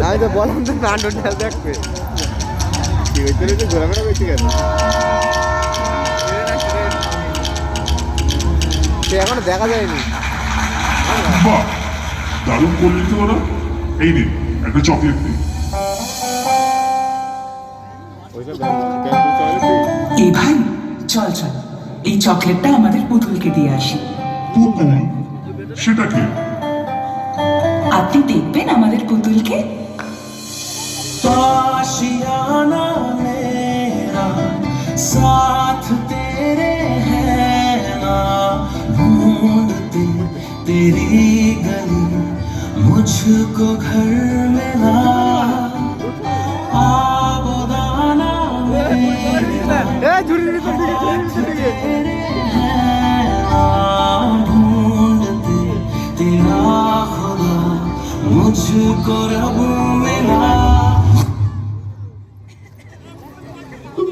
আমি তো বললাম তো নাটক দেখবে কি হয়েছে ঘোরাফেরা করছি কেন সে এখনো দেখা যায়নি। দারুণ করলি তো ওরা। এই নে একটা চকলেট দে। এই ভাই চল চল এই চকলেটটা আমাদের পুতুলকে দিয়ে আসি। পুতুল? সেটা কি? আপনি দেখবেন আমাদের পুতুলকে। आशियाना मेरा साथ तेरे है ना, ढूंढती तेरी गली मुझको घर मिला। आबोदाना मेरा साथ तेरे है ना, ढूंढती तेरा खुदा मुझको रब मिला।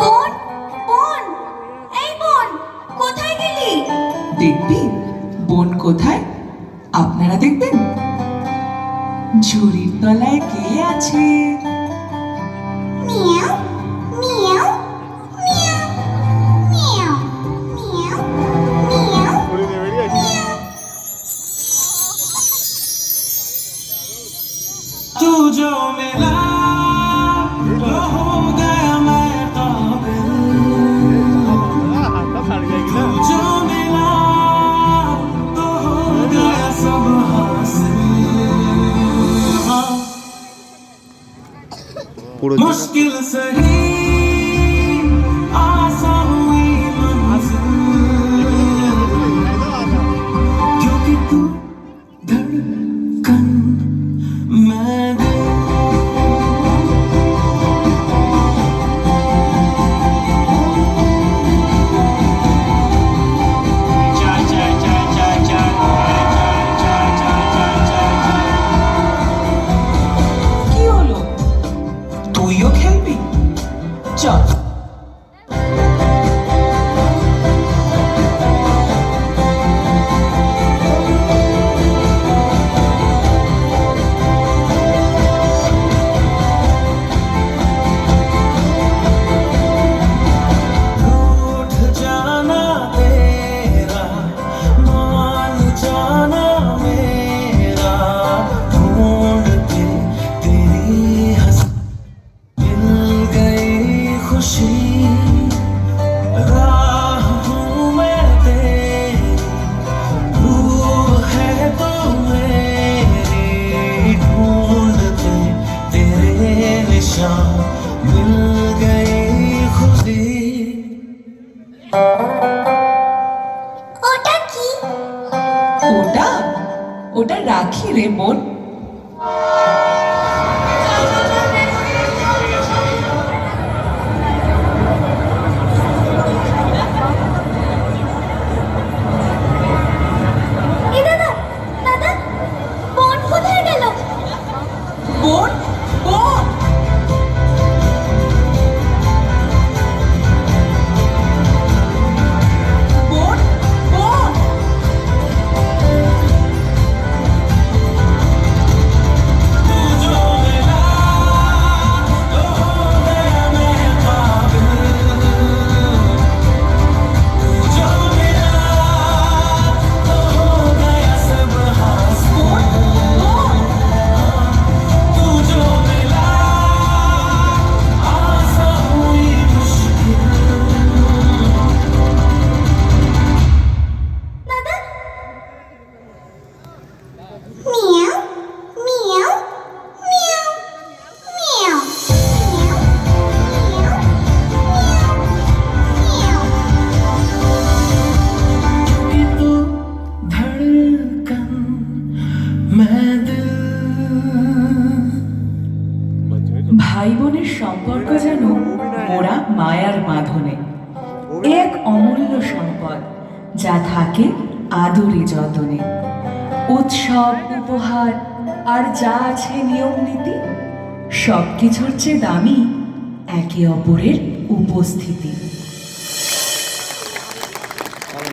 বোন বোন এই বোন কোথায় গেলি? দেখবি বোন কোথায়? আপনারা দেখবেন ঝুড়ির তলায় কে আছে? মিয়াও মিয়াও মিয়াও মিয়াও মিয়াও মিয়াও মিয়াও। तू जो मिला लो हो गया मैं काबिल, तू जो मिला तो हो गया सब हासिल। हाँ, मुश्किल सही आसान हुई मंजिल, क्योंकि तू धड़कन मैं दिल। কি হলো? তুইও খেলবি? চল। रूठ जाना तेरा मान जाना मेरा, ढूंढते तेरी हंसी मिल गई खुशी। राह हूँ मैं तेरी, रूह है तो मेरी, ढूंढते तेरे निशान मिल गई खुदी। ওটা কি? ওটা ওটা রাখি রে বোন। এ দাদা দাদা বোন কোথায় গেল? বোন বোন বোন বোন तू जो मिला तो हो गया मैं काबिल, तू जो मिला तो हो गया सब हासिल। तू जो मिला आसान हुई मुश्किल। দাদা মিয়াও মিয়াও মিয়াও মিয়াও মিয়াও মিয়াও। क्योंकि तू धड़कन मैं दिल। ভাই বোনের সম্পর্ক যেন মোরা মায়ার বাঁধনে। এক অমূল্য সম্পদ যা থাকে আদরে যতনে। উৎসব উপহার আর যা আছে নিয়ম নীতি, সবকিছুর চেয়ে দামি একে অপরের উপস্থিতি।